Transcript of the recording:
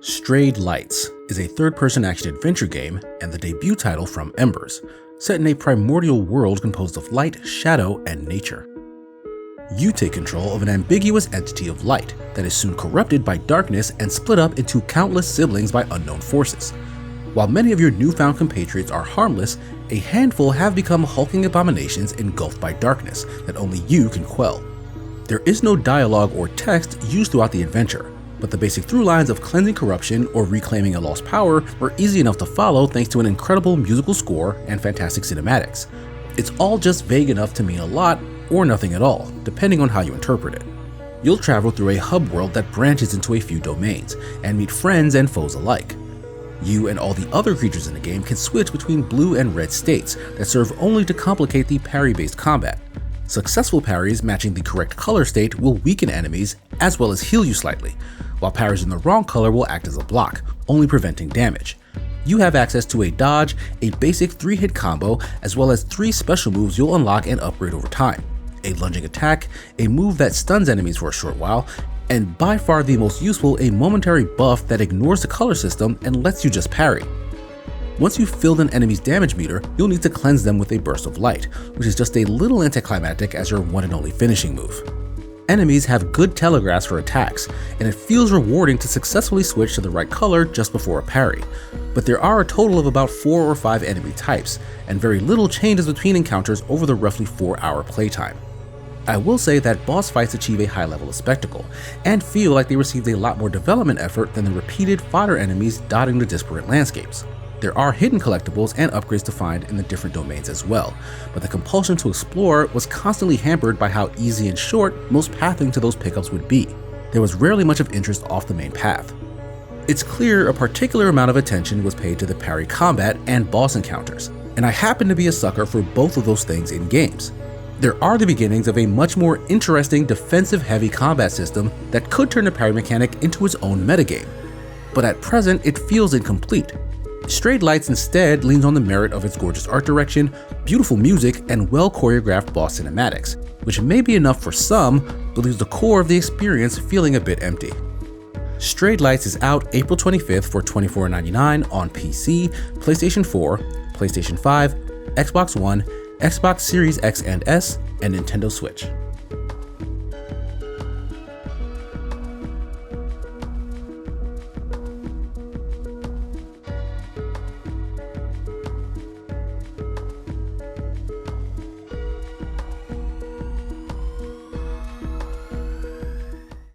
Strayed Lights is a third-person action-adventure game and the debut title from Embers, set in a primordial world composed of light, shadow, and nature. You take control of an ambiguous entity of light that is soon corrupted by darkness and split up into countless siblings by unknown forces. While many of your newfound compatriots are harmless, a handful have become hulking abominations engulfed by darkness that only you can quell. There is no dialogue or text used throughout the adventure, but the basic through lines of cleansing corruption or reclaiming a lost power were easy enough to follow thanks to an incredible musical score and fantastic cinematics. It's all just vague enough to mean a lot or nothing at all, depending on how you interpret it. You'll travel through a hub world that branches into a few domains and meet friends and foes alike. You and all the other creatures in the game can switch between blue and red states that serve only to complicate the parry-based combat. Successful parries matching the correct color state will weaken enemies as well as heal you slightly, while parries in the wrong color will act as a block, only preventing damage. You have access to a dodge, a basic 3-hit combo, as well as 3 special moves you'll unlock and upgrade over time. A lunging attack, a move that stuns enemies for a short while, and by far the most useful, a momentary buff that ignores the color system and lets you just parry. Once you've filled an enemy's damage meter, you'll need to cleanse them with a burst of light, which is just a little anticlimactic as your one and only finishing move. Enemies have good telegraphs for attacks, and it feels rewarding to successfully switch to the right color just before a parry. But there are a total of about 4 or 5 enemy types, and very little changes between encounters over the roughly 4-hour playtime. I will say that boss fights achieve a high level of spectacle, and feel like they received a lot more development effort than the repeated fodder enemies dotting the disparate landscapes. There are hidden collectibles and upgrades to find in the different domains as well, but the compulsion to explore was constantly hampered by how easy and short most pathing to those pickups would be. There was rarely much of interest off the main path. It's clear a particular amount of attention was paid to the parry combat and boss encounters, and I happen to be a sucker for both of those things in games. There are the beginnings of a much more interesting defensive-heavy combat system that could turn the parry mechanic into its own metagame, but at present it feels incomplete. Strayed Lights instead leans on the merit of its gorgeous art direction, beautiful music, and well-choreographed boss cinematics, which may be enough for some, but leaves the core of the experience feeling a bit empty. Strayed Lights is out April 25th for $24.99 on PC, PlayStation 4, PlayStation 5, Xbox One, Xbox Series X and S, and Nintendo Switch.